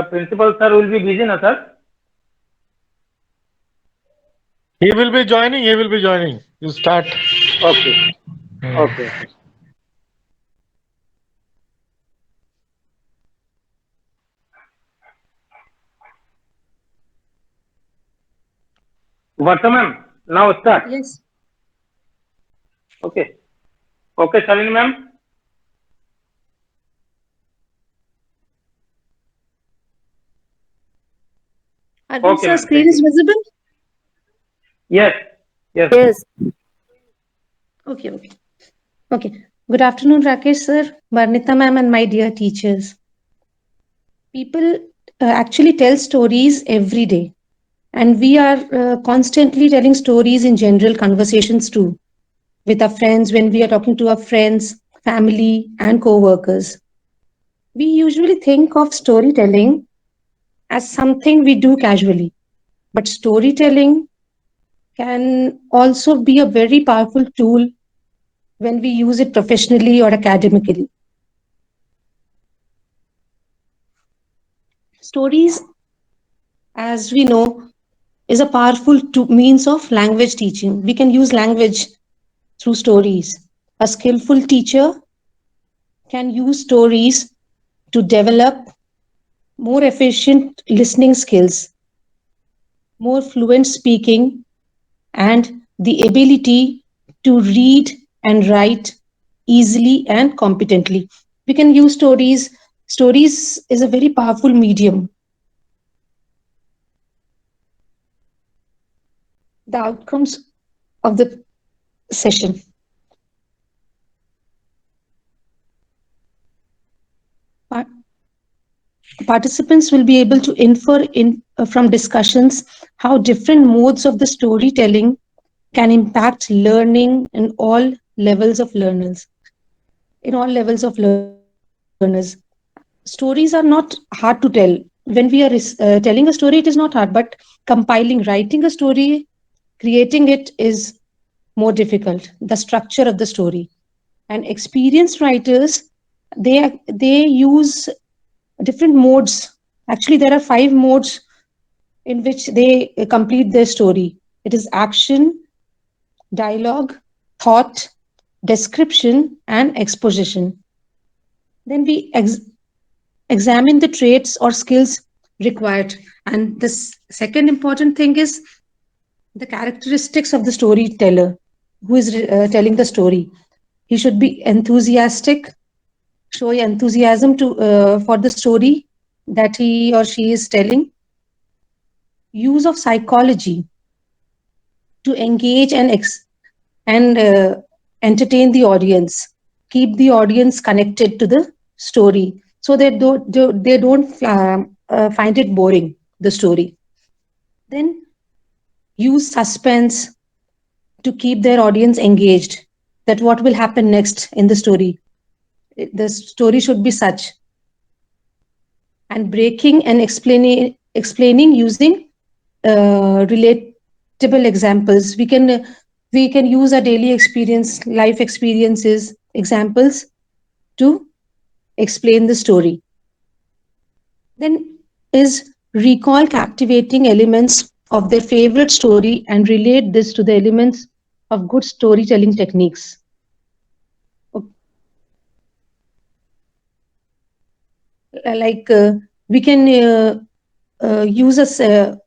principal sir will be busy, na sir? He will be joining. He will be joining. You start. Okay, Hmm. okay, okay. Versha ma'am, now start. Yes. Okay, okay, Shalini ma'am. Arvind Okay sir, ma'am, screen thank you. is visible? Yes, yes. Yes. Okay, okay. Okay. Good afternoon, Rakesh sir, Barnita ma'am, and my dear teachers. People actually tell stories every day, and we are constantly telling stories in general conversations too, with our friends, when we are talking to our friends, family, and co workers. We usually think of storytelling as something we do casually, but storytelling can also be a very powerful tool when we use it professionally or academically. Stories, as we know, is a powerful means of language teaching. We can use language through stories. A skillful teacher can use stories to develop more efficient listening skills, more fluent speaking, and the ability to read and write easily and competently. We can use stories. Stories is a very powerful medium. The outcomes of the session. Pa- Participants will be able to infer from discussions how different modes of the storytelling can impact learning in all levels of learners. In all levels of learners, stories are not hard to tell. When we are telling a story, it is not hard, but compiling, writing a story, creating it is more difficult. The structure of the story. And experienced writers, they use different modes. Actually, there are 5 modes in which they complete their story. It is action, dialogue, thought, description, and exposition. Then we examine the traits or skills required. And the second important thing is the characteristics of the storyteller who is telling the story. He should be enthusiastic, show enthusiasm to for the story that he or she is telling. Use of psychology to engage and entertain the audience, keep the audience connected to the story, so they don't find it boring, the story. Then use suspense to keep their audience engaged, that what will happen next in the story. The story should be such. And breaking and explaining using relatable examples. We can use our daily experience, life experiences, examples to explain the story. Then is recall captivating elements of their favorite story and relate this to the elements of good storytelling techniques. Like we can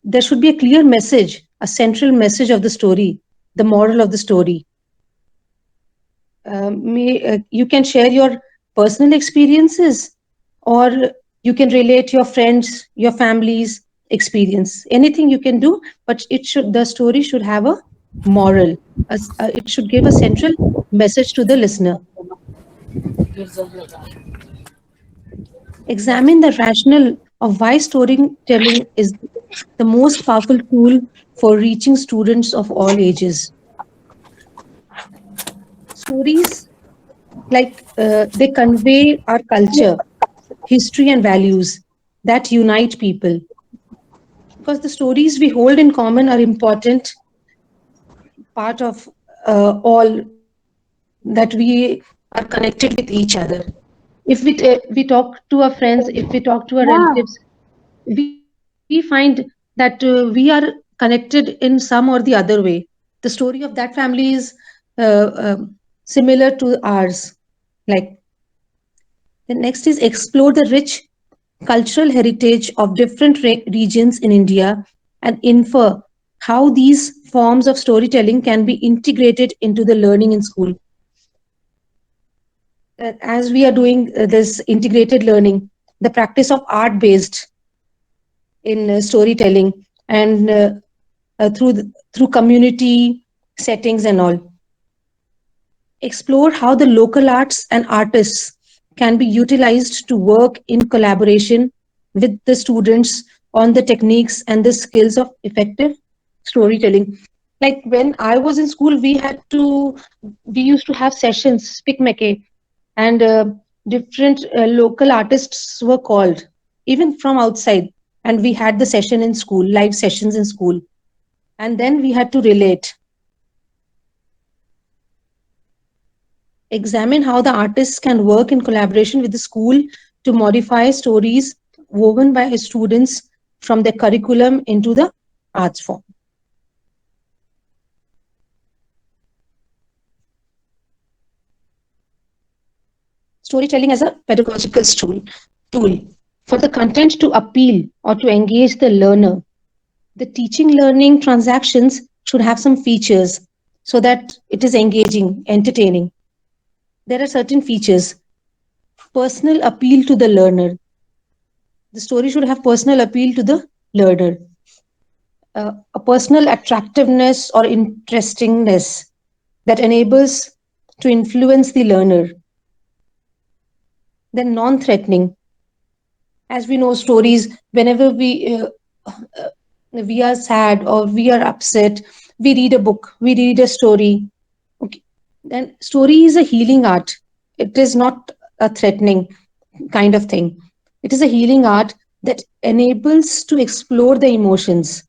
there should be a clear message, a central message of the story, the moral of the story. You can share your personal experiences, or you can relate your friends, your family's experience. Anything you can do, but the story should have a moral. It should give a central message to the listener. Examine the rationale of why storytelling is the most powerful tool for reaching students of all ages. Stories, like they convey our culture, history, and values that unite people. Because the stories we hold in common are important part of all, that we are connected with each other. If we talk to our friends, if we talk to our Yeah. relatives, we find that we are connected in some or the other way. The story of that family is similar to ours. Like, the next is explore the rich cultural heritage of different regions in India and infer how these forms of storytelling can be integrated into the learning in school. As we are doing this integrated learning, the practice of art based in storytelling and through community settings and all, explore how the local arts and artists can be utilized to work in collaboration with the students on the techniques and the skills of effective storytelling. Like when I was in school, we used to have sessions, speak make, and different local artists were called, even from outside. And we had the session in school, live sessions in school. And then we had to relate. Examine how the artists can work in collaboration with the school to modify stories woven by students from their curriculum into the arts form. Storytelling as a pedagogical tool for the content to appeal or to engage the learner. The teaching learning transactions should have some features so that it is engaging, entertaining. There are certain features. Personal appeal to the learner. The story should have personal appeal to the learner. A personal attractiveness or interestingness that enables to influence the learner. Then non-threatening. As we know, stories, whenever we are sad or we are upset, we read a book, we read a story. Okay, then story is a healing art. It is not a threatening kind of thing. It is a healing art that enables to explore the emotions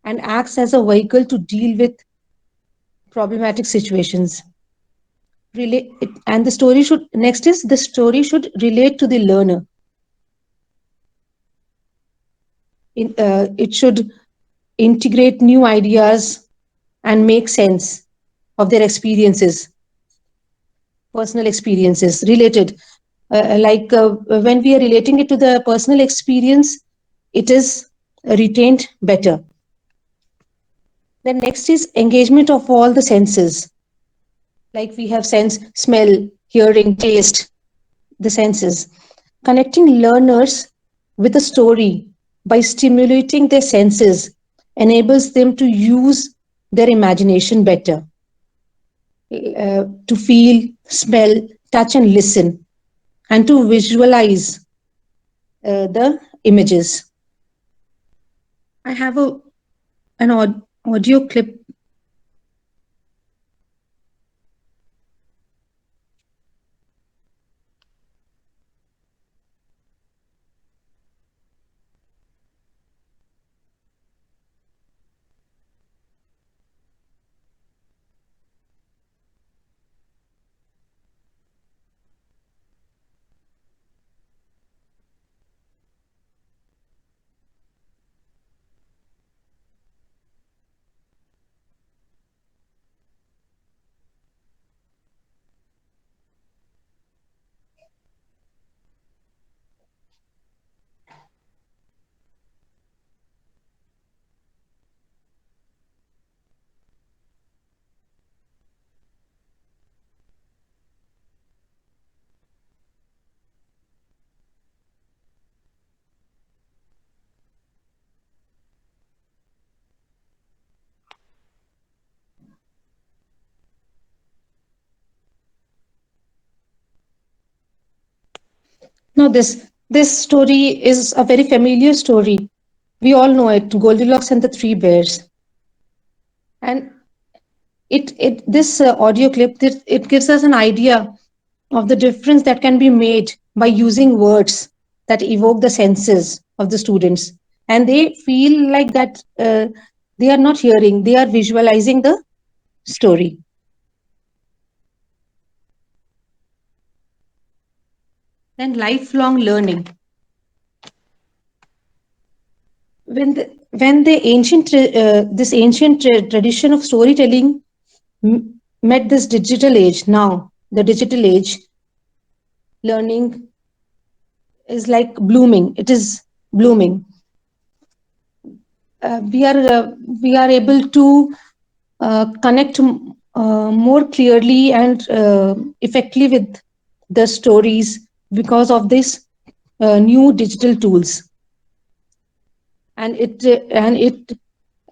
and acts as a vehicle to deal with problematic situations. And the story should, next is the story should relate to the learner. It should integrate new ideas and make sense of their experiences, personal experiences related. When we are relating it to the personal experience, it is retained better. Then next is engagement of all the senses. Like we have sense, smell, hearing, taste, the senses. Connecting learners with a story by stimulating their senses enables them to use their imagination better, to feel, smell, touch, and listen, and to visualize the images. I have an audio clip. Now, this story is a very familiar story. We all know it, Goldilocks and the Three Bears. And it this audio clip, it gives us an idea of the difference that can be made by using words that evoke the senses of the students, and they feel like that they are not hearing, they are visualizing the story. Then lifelong learning. when the tradition of storytelling met this digital age, now the digital age, learning is like blooming. It is blooming. We are able to connect more clearly and effectively with the stories because of this new digital tools, and it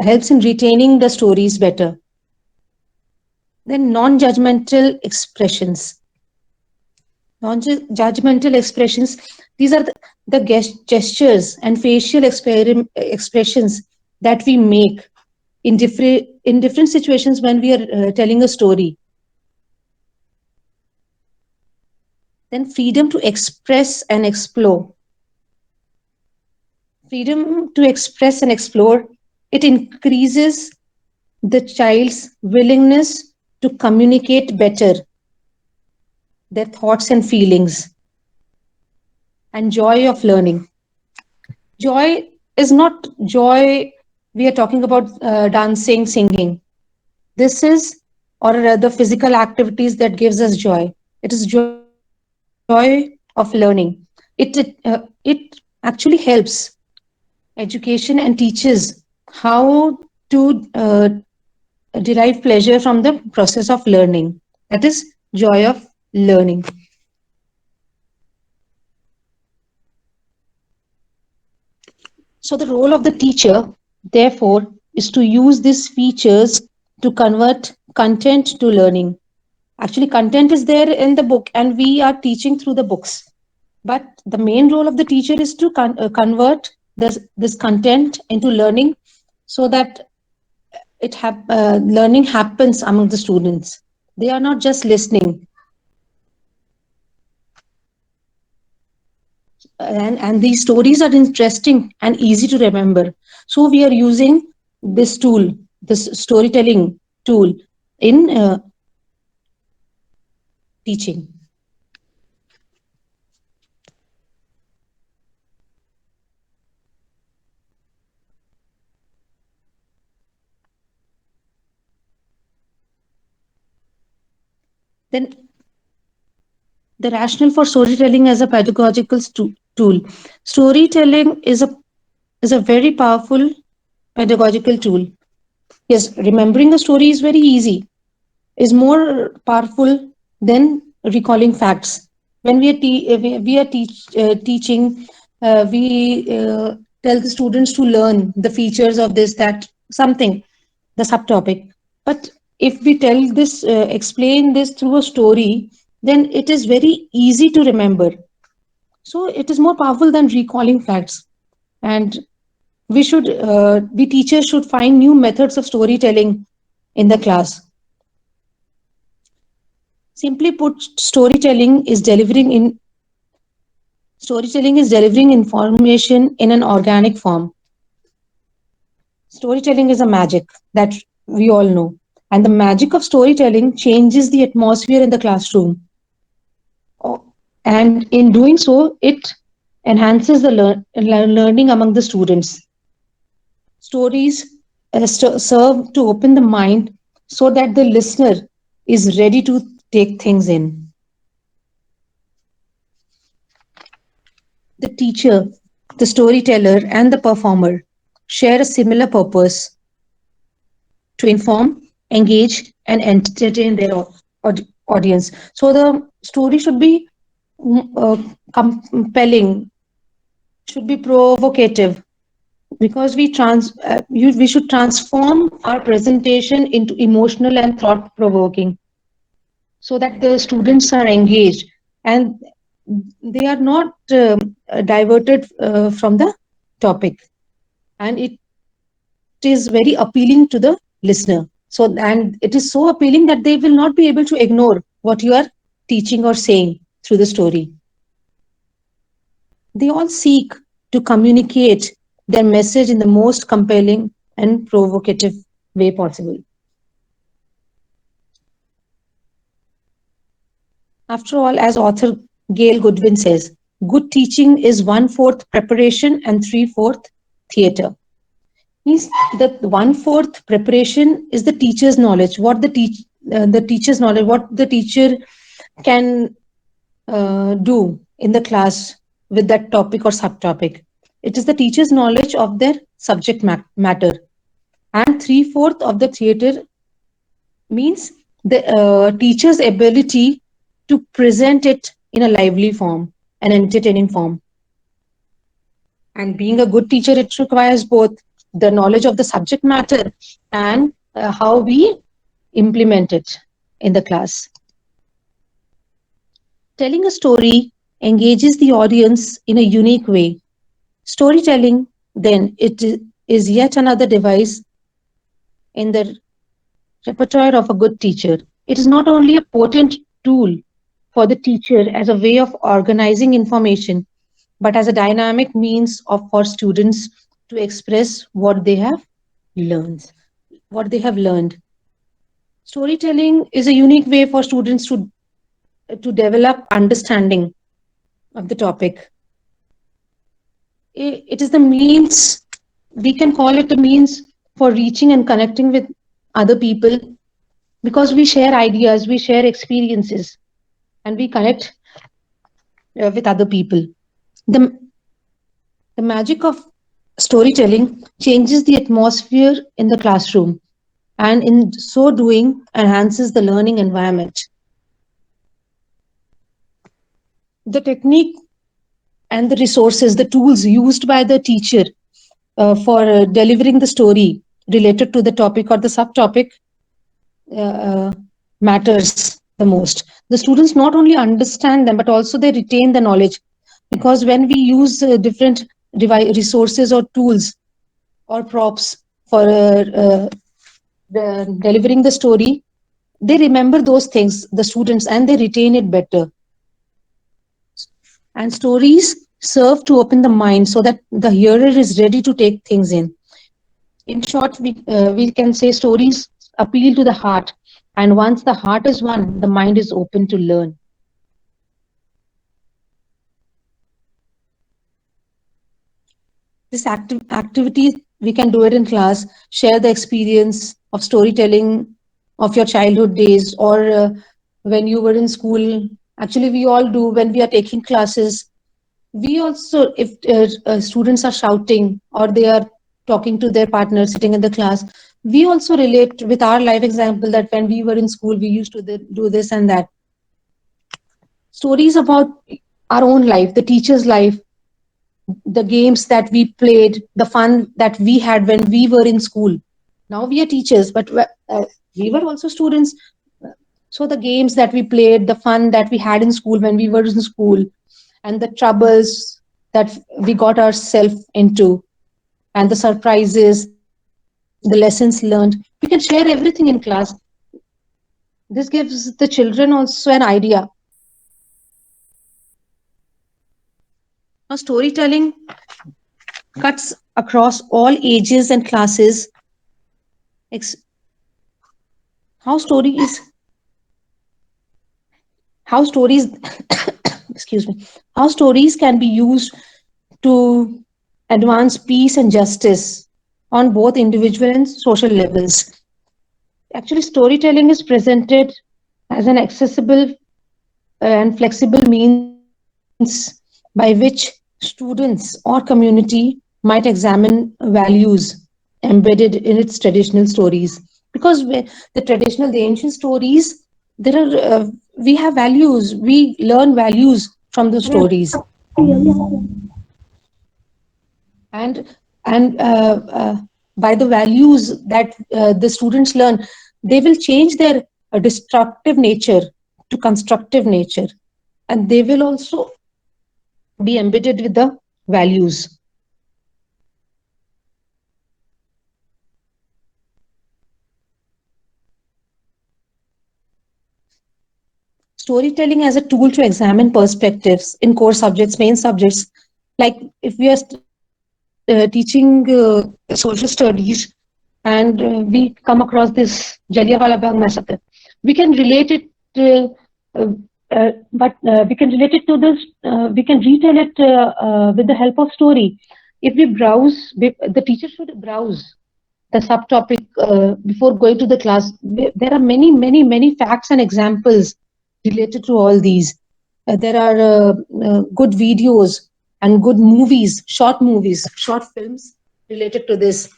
helps in retaining the stories better. Then non-judgmental expressions. Non-judgmental expressions. These are the gestures and facial expressions that we make in different situations when we are telling a story. Then freedom to express and explore. Freedom to express and explore. It increases the child's willingness to communicate better their thoughts and feelings, and joy of learning. Joy is not joy we are talking about dancing, singing. This is, or the physical activities that gives us joy. It is joy of learning. It actually helps education and teaches how to derive pleasure from the process of learning. That is joy of learning. So the role of the teacher, therefore, is to use these features to convert content to learning. Actually, content is there in the book, and we are teaching through the books. But the main role of the teacher is to convert this content into learning, so that learning happens among the students. They are not just listening. And these stories are interesting and easy to remember. So we are using this tool, this storytelling tool, in teaching. Then the rationale for storytelling as a pedagogical tool. Storytelling is a very powerful pedagogical tool. Yes, remembering a story is very easy, is more powerful than recalling facts. When we are teaching, we tell the students to learn the features of this, that, something, the subtopic. But if we explain this through a story, then it is very easy to remember. So it is more powerful than recalling facts. And we teachers should find new methods of storytelling in the class. Simply put, storytelling is delivering information in an organic form. Storytelling is a magic that we all know. And the magic of storytelling changes the atmosphere in the classroom. And in doing so, it enhances the learning among the students. Stories serve to open the mind so that the listener is ready to take things in. The teacher, the storyteller, and the performer share a similar purpose: to inform, engage, and entertain their audience. So the story should be compelling, should be provocative, because we should transform our presentation into emotional and thought provoking, so that the students are engaged and they are not diverted from the topic, and it is very appealing to the listener. So, and it is so appealing that they will not be able to ignore what you are teaching or saying through the story. They all seek to communicate their message in the most compelling and provocative way possible. After all, as author Gail Goodwin says, good teaching is 1/4 preparation and 3/4 theatre. Means that 1/4 preparation is the teacher's knowledge, what the teacher's knowledge, what the teacher can do in the class with that topic or subtopic. It is the teacher's knowledge of their subject matter. And 3/4 of the theater means the teacher's ability to present it in a lively form, an entertaining form. And being a good teacher, it requires both the knowledge of the subject matter and how we implement it in the class. Telling a story engages the audience in a unique way. Storytelling, then, is yet another device in the repertoire of a good teacher. It is not only a potent tool for the teacher as a way of organizing information, but as a dynamic means for students to express what they have learned. Storytelling is a unique way for students to develop understanding of the topic. It is the means, we can call it a means for reaching and connecting with other people, because we share ideas, we share experiences, and we connect with other people. The magic of storytelling changes the atmosphere in the classroom, and in so doing enhances the learning environment. The technique and the resources, the tools used by the teacher for delivering the story related to the topic or the subtopic matters the most. The students not only understand them, but also they retain the knowledge, because when we use different resources or tools or props for delivering the story, they remember those things, the students, and they retain it better. And stories serve to open the mind so that the hearer is ready to take things in. In short, we can say stories appeal to the heart, and once the heart is won, the mind is open to learn. This activity, we can do it in class, share the experience of storytelling of your childhood days, or when you were in school. Actually, we all do when we are taking classes. We also, if students are shouting or they are talking to their partner sitting in the class, we also relate with our life example that when we were in school, we used to do this and that. Stories about our own life, the teacher's life, the games that we played, the fun that we had when we were in school. Now we are teachers, but we were also students. So the games that we played, the fun that we had in school when we were in school, and the troubles that we got ourselves into, and the surprises, the lessons learned, we can share everything in class. This gives the children also an idea. Now, storytelling cuts across all ages and classes. How stories excuse me, how stories can be used to advance peace and justice on both individual and social levels. Actually, storytelling is presented as an accessible and flexible means by which students or community might examine values embedded in its traditional stories. Because the ancient stories, there are we have values, we learn values from the stories. And by the values that the students learn, they will change their destructive nature to constructive nature, and they will also be embedded with the values. Storytelling as a tool to examine perspectives in core subjects, main subjects, like if we are teaching social studies, and we come across this Jallianwala Bagh massacre, we can relate it, but we can relate it to this. We can retell it with the help of story. if we browse, the teacher should browse the subtopic before going to the class. There are many facts and examples related to all these. There are good videos and good movies, short films related to this.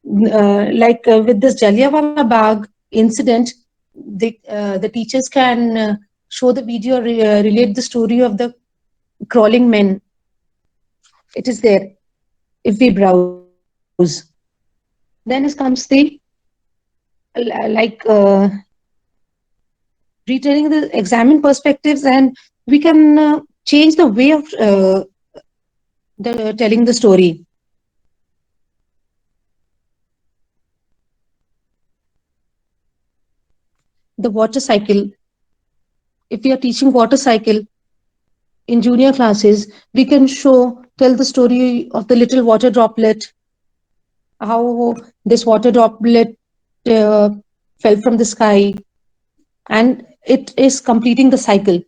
Like with this Jallianwala Bagh incident, the teachers can show the video, relate the story of the crawling men. It is there if we browse. Then comes the like retelling the examine perspectives, and we can change the way of telling the story. The water cycle. If we are teaching water cycle in junior classes, we can tell the story of the little water droplet, how this water droplet uh, fell from the sky, and it is completing the cycle.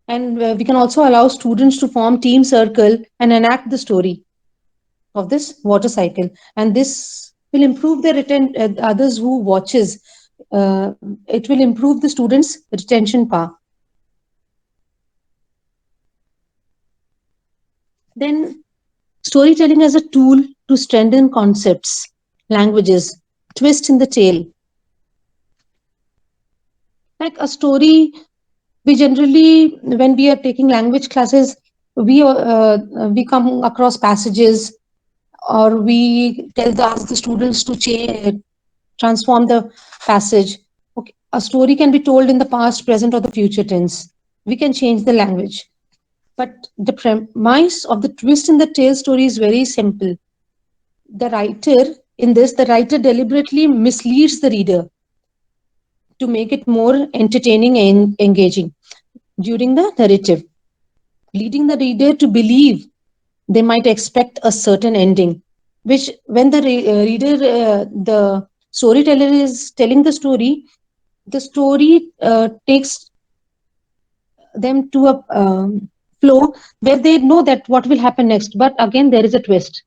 And we can also allow students to form team circle and enact the story of this water cycle, and this will improve the others who watches. It will improve the students' retention power. Then storytelling as a tool to strengthen concepts, languages, twist in the tale. Like a story, we generally, when we are taking language classes, we come across passages, or we ask the students to transform the passage. Okay, a story can be told in the past, present, or the future tense. We can change the language. But the premise of the twist in the tale story is very simple. The writer deliberately misleads the reader to make it more entertaining and engaging during the narrative, leading the reader to believe they might expect a certain ending, which when the the storyteller is telling the story takes them to a flow where they know that what will happen next, but again there is a twist.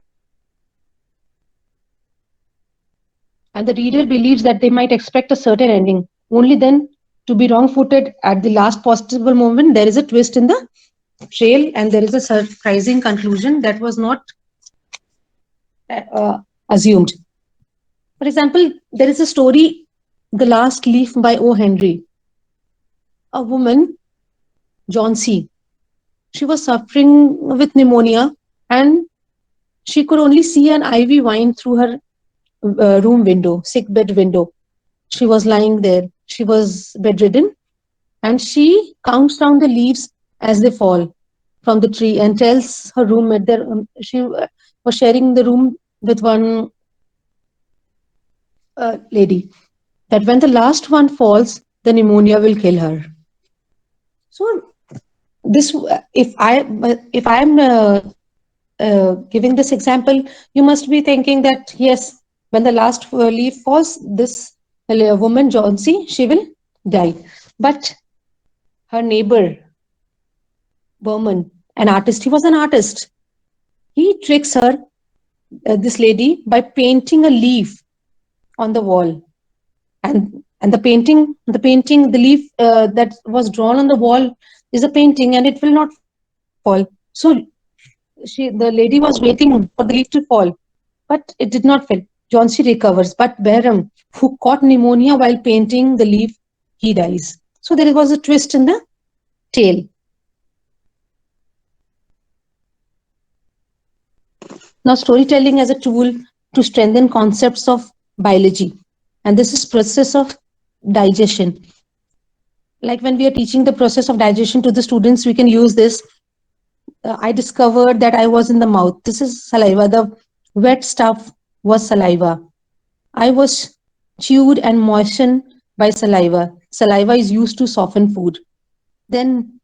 And the reader believes that they might expect a certain ending, only then to be wrong-footed at the last possible moment. There is a twist in the trail, and there is a surprising conclusion that was not assumed. For example, there is a story, The Last Leaf by O. Henry. A woman, Johnsy, she was suffering with pneumonia, and she could only see an ivy vine through her room window, sick bed window. She was lying there. She was bedridden, and she counts down the leaves as they fall from the tree and tells her roommate that she was sharing the room with one lady, that when the last one falls, the pneumonia will kill her. So this, if I am giving this example, you must be thinking that yes, when the last leaf falls, this woman Johnsy, she will die. But her neighbor Berman, an artist, he was an artist. He tricks her, this lady, by painting a leaf on the wall, and the leaf that was drawn on the wall is a painting, and it will not fall. So the lady was waiting for the leaf to fall, but it did not fall. Johnsy recovers, but Behram, who caught pneumonia while painting the leaf, he dies. So there was a twist in the tale. Now, storytelling as a tool to strengthen concepts of biology, and this is process of digestion. Like when we are teaching the process of digestion to the students, we can use this. I discovered that I was in the mouth. This is saliva. The wet stuff was saliva. I was chewed and moistened by saliva. Saliva is used to soften food. Then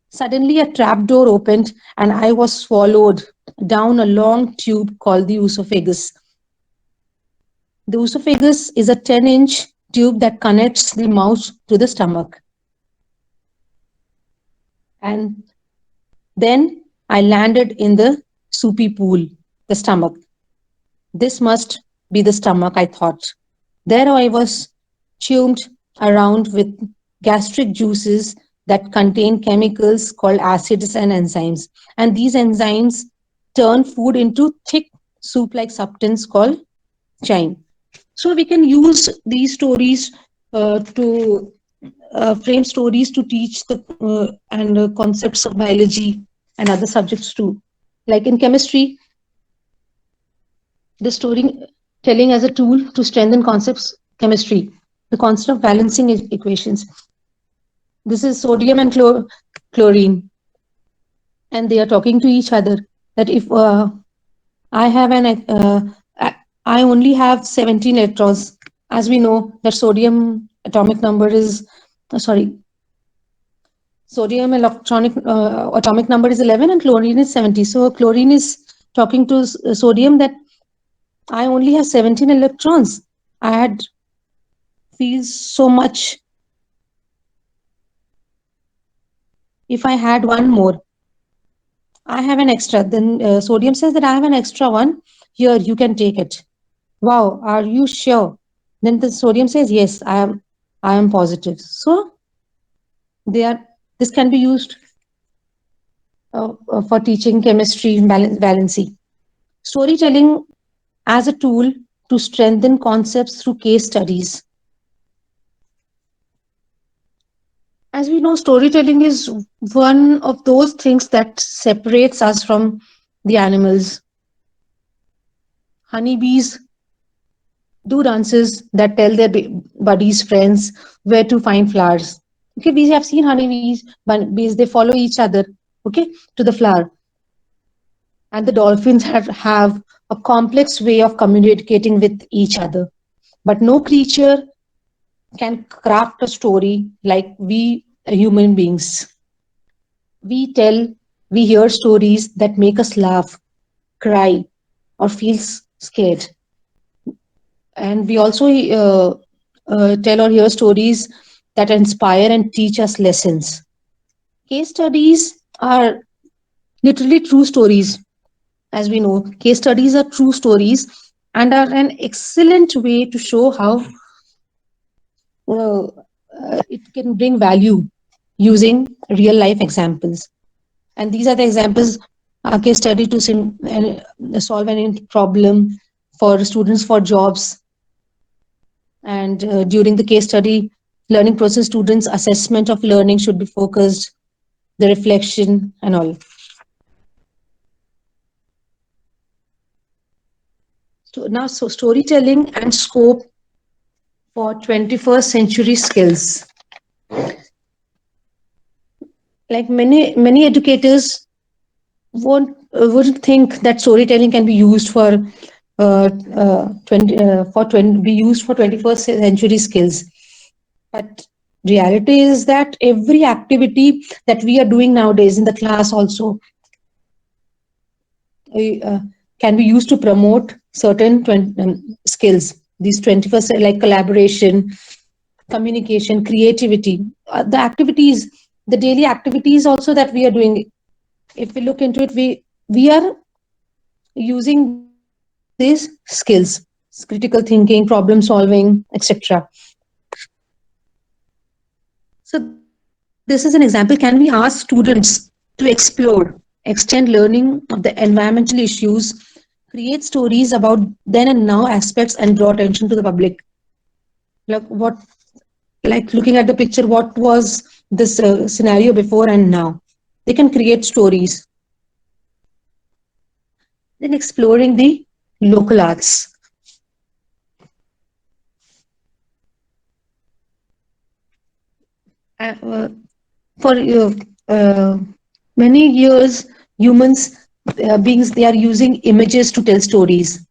suddenly a trapdoor opened and I was swallowed down a long tube called the esophagus. The esophagus is a 10-inch tube that connects the mouth to the stomach. And then I landed in the soupy pool, the stomach. This must be the stomach, I thought. There I was, chewed around with gastric juices that contain chemicals called acids and enzymes. And these enzymes turn food into thick soup like substance called chyme. So we can use these stories to frame stories to teach the and concepts of biology and other subjects too. Like in chemistry, the storytelling as a tool to strengthen concepts chemistry, the concept of balancing equations. This is sodium and chlorine, and they are talking to each other. That if I have I only have 17 electrons, as we know that sodium atomic number is sodium atomic number is 11 and chlorine is 70. So chlorine is talking to sodium that I only have 17 electrons. I had feels so much if I had one more. I have an extra. Then sodium says that I have an extra one. Here, you can take it. Wow, are you sure? Then the sodium says, yes, I am positive. So this can be used for teaching chemistry valency. Storytelling as a tool to strengthen concepts through case studies. As we know, storytelling is one of those things that separates us from the animals. Honeybees do dances that tell their buddies, friends, where to find flowers. Okay, we have seen honeybees, bees, they follow each other, okay, to the flower. And the dolphins have a complex way of communicating with each other. But no creature can craft a story like we human beings. We hear stories that make us laugh, cry, or feel scared. And we also tell or hear stories that inspire and teach us lessons. Case studies are literally true stories. As we know, case studies are true stories and are an excellent way to show how it can bring value using real life examples. And these are the examples, a case study to solve any problem for students for jobs. And during the case study learning process, students' assessment of learning should be focused, the reflection and all. So now, storytelling and scope for 21st century skills. Like many educators wouldn't think that storytelling can be used for 21st century skills. But reality is that every activity that we are doing nowadays in the class also can be used to promote certain skills. These 21st, like collaboration, communication, creativity, the activities, the daily activities also that we are doing. If we look into it, we are using these skills, critical thinking, problem solving, etc. So this is an example. Can we ask students to explore, extend learning of the environmental issues, create stories about then and now aspects, and draw attention to the public? Like looking at the picture, what was this scenario before and now? They can create stories. Then exploring the local arts. For many years, humans beings, they are using images to tell stories.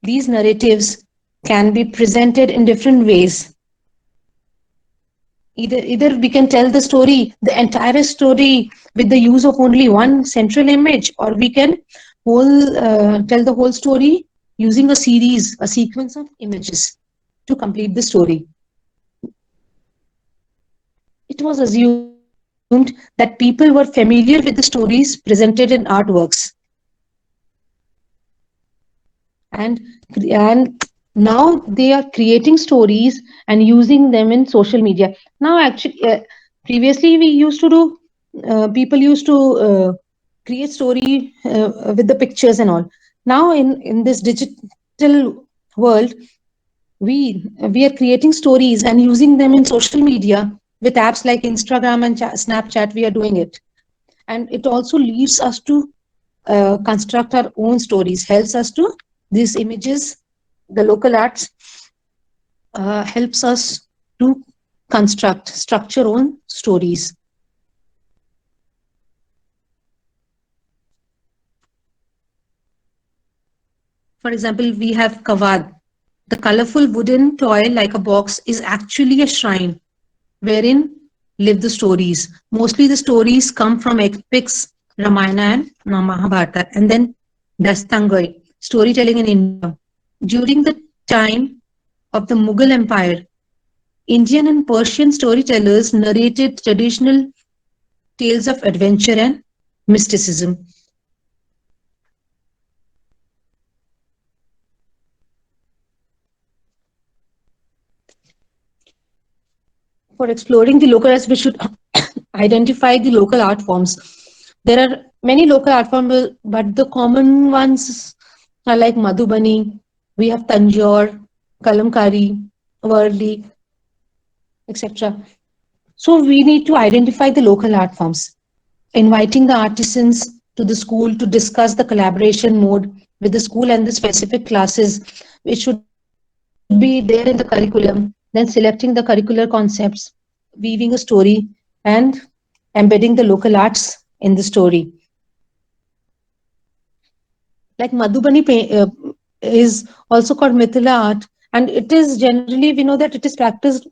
These narratives can be presented in different ways. Either we can tell the story, the entire story, with the use of only one central image, or we can tell the whole story using a sequence of images to complete the story. It was assumed that people were familiar with the stories presented in artworks. And now they are creating stories and using them in social media. Now, actually, previously we used to do, people used to create story with the pictures and all. Now, in this digital world, we are creating stories and using them in social media with apps like Instagram and Snapchat. We are doing it, and it also leads us to construct our own stories, helps us to these images, the local arts helps us to structure own stories. For example, we have Kavad. The colorful wooden toy like a box is actually a shrine wherein live the stories. Mostly the stories come from epics, Ramayana and Mahabharata. And then Dastangoi, storytelling in India. During the time of the Mughal Empire, Indian and Persian storytellers narrated traditional tales of adventure and mysticism. For exploring the local arts, we should identify the local art forms. There are many local art forms, but the common ones are like Madhubani, we have Tanjore, Kalamkari, Worli, etc. So we need to identify the local art forms, inviting the artisans to the school to discuss the collaboration mode with the school and the specific classes, which should be there in the curriculum, then selecting the curricular concepts, weaving a story, and embedding the local arts in the story. Like Madhubani is also called Mithila art, and it is generally, we know that it is practiced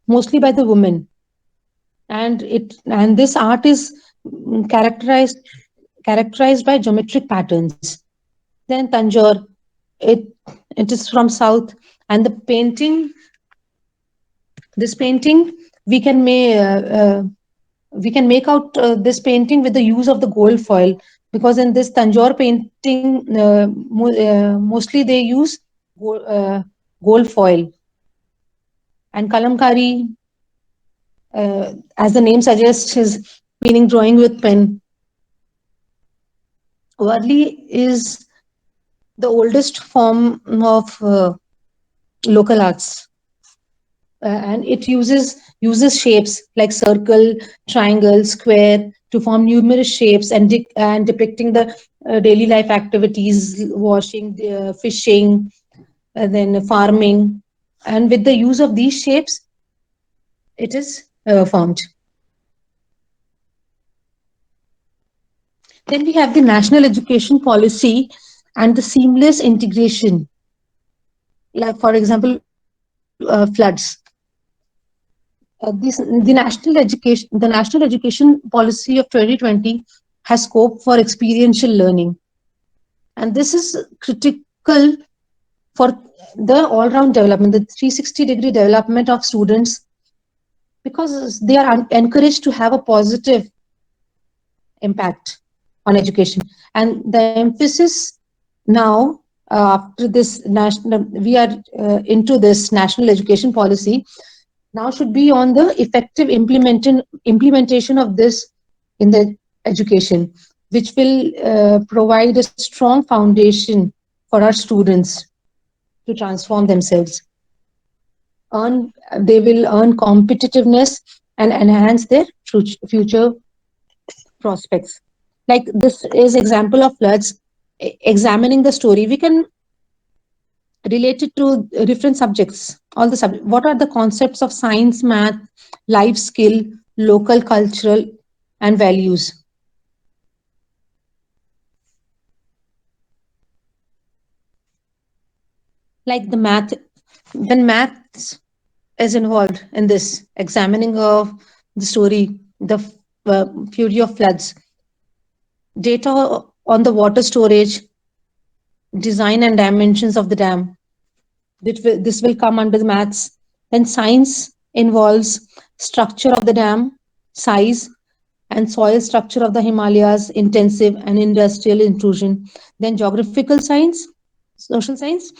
mostly by the women, and this art is characterized by geometric patterns. Then Tanjore, it it is from south, and the painting, this painting we can make we can make out this painting with the use of the gold foil, because in this Tanjore painting mostly they use gold foil. And Kalamkari, as the name suggests, is meaning drawing with pen. Varli is the oldest form of local arts, and it uses shapes like circle, triangle, square to form numerous shapes, and depicting the daily life activities, washing, fishing, then farming, and with the use of these shapes, it is formed. Then we have the national education policy and the seamless integration. Like, for example, floods. The national education policy of 2020 has scope for experiential learning, and this is critical for the all-round development, the 360-degree development of students, because they are encouraged to have a positive impact on education. And the emphasis now, after this national, we are into this national education policy, now should be on the effective implementation of this in the education, which will provide a strong foundation for our students to transform themselves. They will earn competitiveness and enhance their future prospects. Like this is example of floods. Examining the story, we can relate it to different subjects. All the subjects. What are the concepts of science, math, life skill, local cultural, and values? Like the math, when maths is involved in this examining of the story, the fury of floods, data on the water storage, design and dimensions of the dam. This will come under the maths. Then science involves structure of the dam, size, and soil structure of the Himalayas, intensive and industrial intrusion. Then geographical science, social science,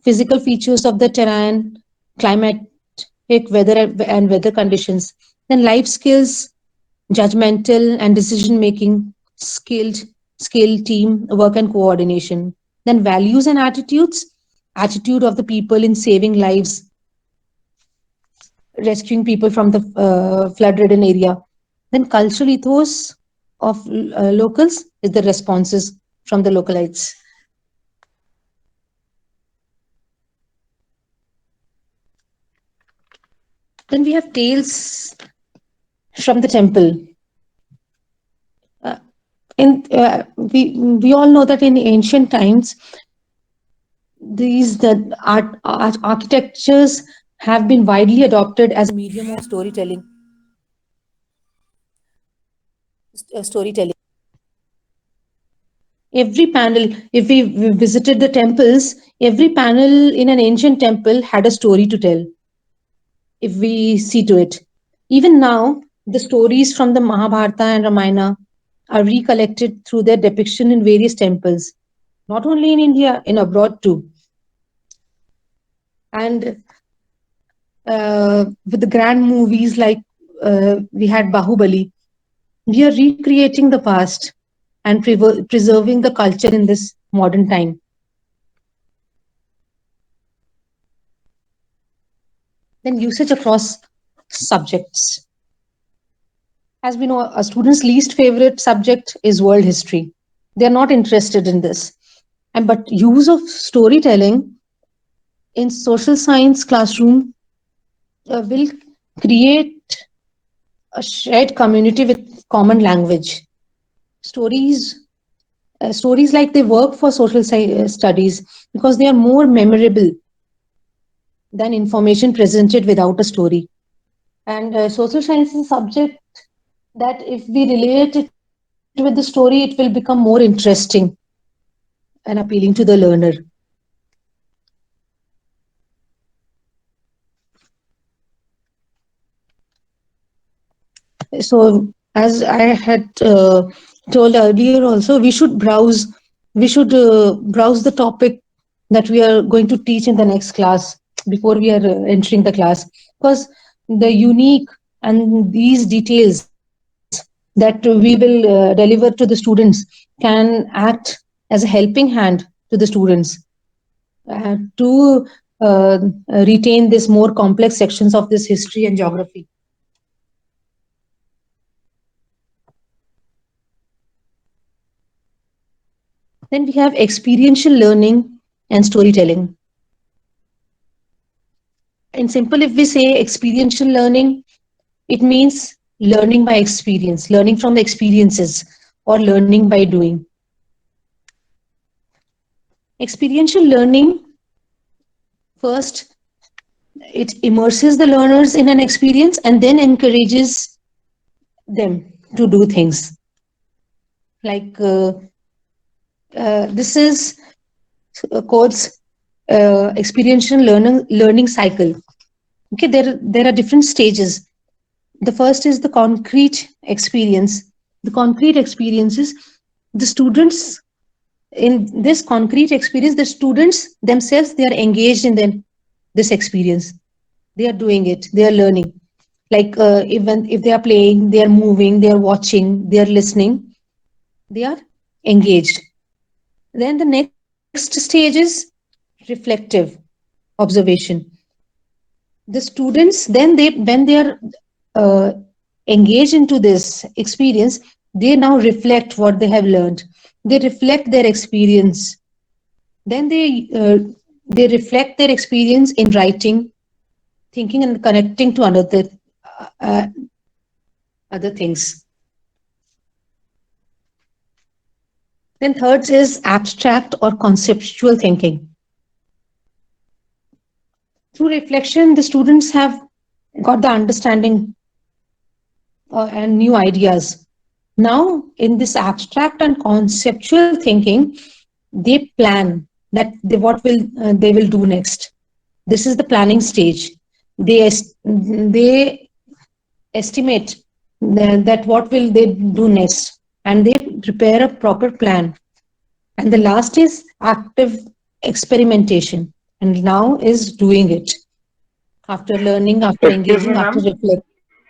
physical features of the terrain, climatic weather and weather conditions. Then life skills, judgmental and decision making, skilled team work and coordination. Then values and attitudes, attitude of the people in saving lives, rescuing people from the flood-ridden area. Then cultural ethos of locals is the responses from the localites. Then we have tales from the temple. We all know that in ancient times, the architectures have been widely adopted as a medium of storytelling. Every panel, if we visited the temples, every panel in an ancient temple had a story to tell. If we see to it, even now, the stories from the Mahabharata and Ramayana are recollected through their depiction in various temples, not only in India, in abroad too. And with the grand movies like we had Bahubali, we are recreating the past and preserving the culture in this modern time. Then usage across subjects. As we know, a student's least favorite subject is world history. They are not interested in this. And but use of storytelling in social science classroom will create a shared community with common language. Stories like they work for social studies because they are more memorable than information presented without a story. And social science is a subject that if we relate it with the story, it will become more interesting and appealing to the learner. So, as I had told earlier, also we should browse the topic that we are going to teach in the next class before we are entering the class, because the unique and these details that we will deliver to the students can act as a helping hand to the students to retain this more complex sections of this history and geography. Then we have experiential learning and storytelling. In simple, if we say experiential learning, it means learning by experience, learning from the experiences, or learning by doing. Experiential learning, first, it immerses the learners in an experience and then encourages them to do things. Like this is code's experiential learning cycle. Okay, there are different stages. The first is the concrete experience. The concrete experience is the students in this concrete experience, the students themselves, they are engaged in this experience. They are doing it, they are learning. Like even if they are playing, they are moving, they are watching, they are listening, they are engaged. Then the next stage is reflective observation. The students then when they are uh, engaged into this experience, they now reflect what they have learned. They reflect their experience. Then they reflect their experience in writing, thinking, and connecting to uh, other things. Then third is abstract or conceptual thinking. Through reflection, the students have got the understanding and new ideas. Now, in this abstract and conceptual thinking, they plan that they will do next. This is the planning stage. They estimate that what will they do next, and they prepare a proper plan. And the last is active experimentation, and now is doing it after learning, after Excuse me, engaging, after ma'am. reflect.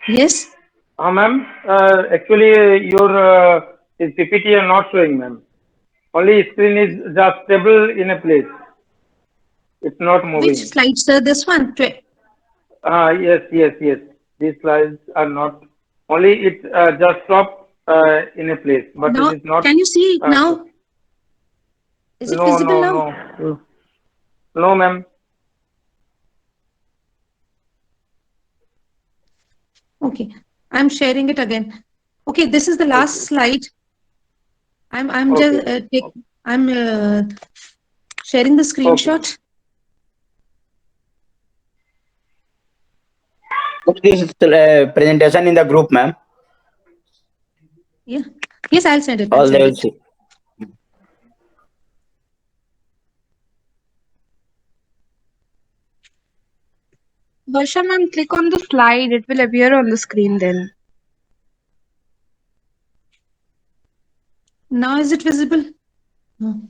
Yes. Ma'am, actually, your this PPT are not showing, ma'am. Only screen is just stable in a place. It's not Which moving. slide, sir? This one. Yes, yes, yes. These slides are not. Only it just stop in a place, but it Now is not. can you see Show. now? Is it No, visible no, now? no. No, ma'am. Okay, I'm sharing it again. Okay, this is the last Okay. slide. I'm just Okay. I'm sharing the Okay, ma'am. screenshot. Put this presentation in the group, ma'am. Yeah. Yes, I'll send it. I'll All they send will it. see. Versha ma'am, click on the slide. It will appear on the screen then. Now is it visible? No.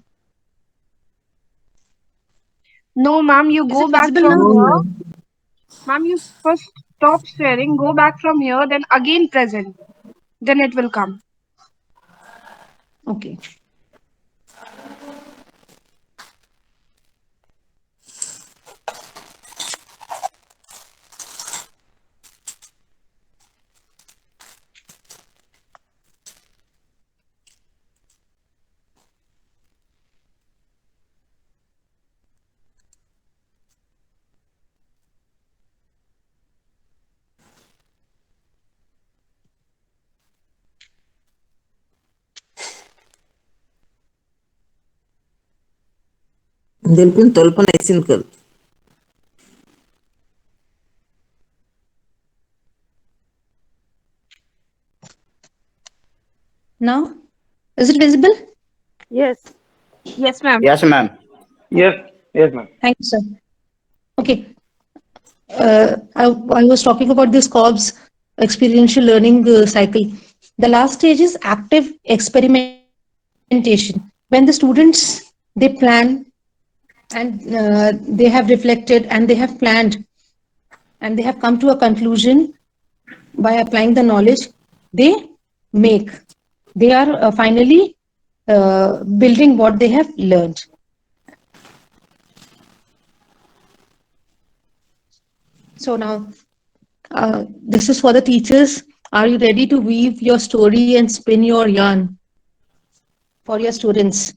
No, ma'am, you Is go it back visible from now? here. Ma'am, you first stop sharing, go back from here, then again present. Then it will come. Okay. Delphin Tolpan Isinkel. Now is it visible? Yes. Yes, ma'am. Yes, ma'am. Yes, yes, ma'am. Thank you, sir. Okay. I was talking about this COBS experiential learning cycle. The last stage is active experimentation. When the students they plan and they have reflected and they have planned and they have come to a conclusion by applying the knowledge, they make. They are finally building what they have learned. So now this is for the teachers. Are you ready to weave your story and spin your yarn for your students?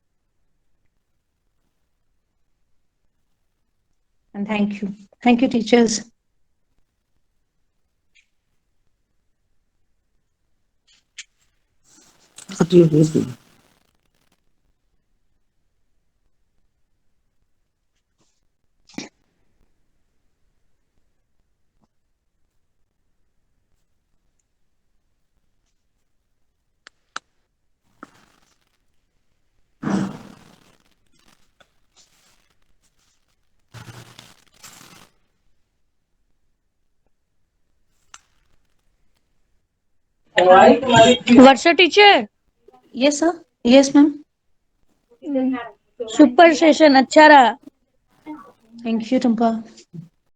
And thank you. Thank you, teachers. What do you do? Varsha teacher Yes, sir. Yes, ma'am. Super session अच्छा रहा Thank you, Tumpa.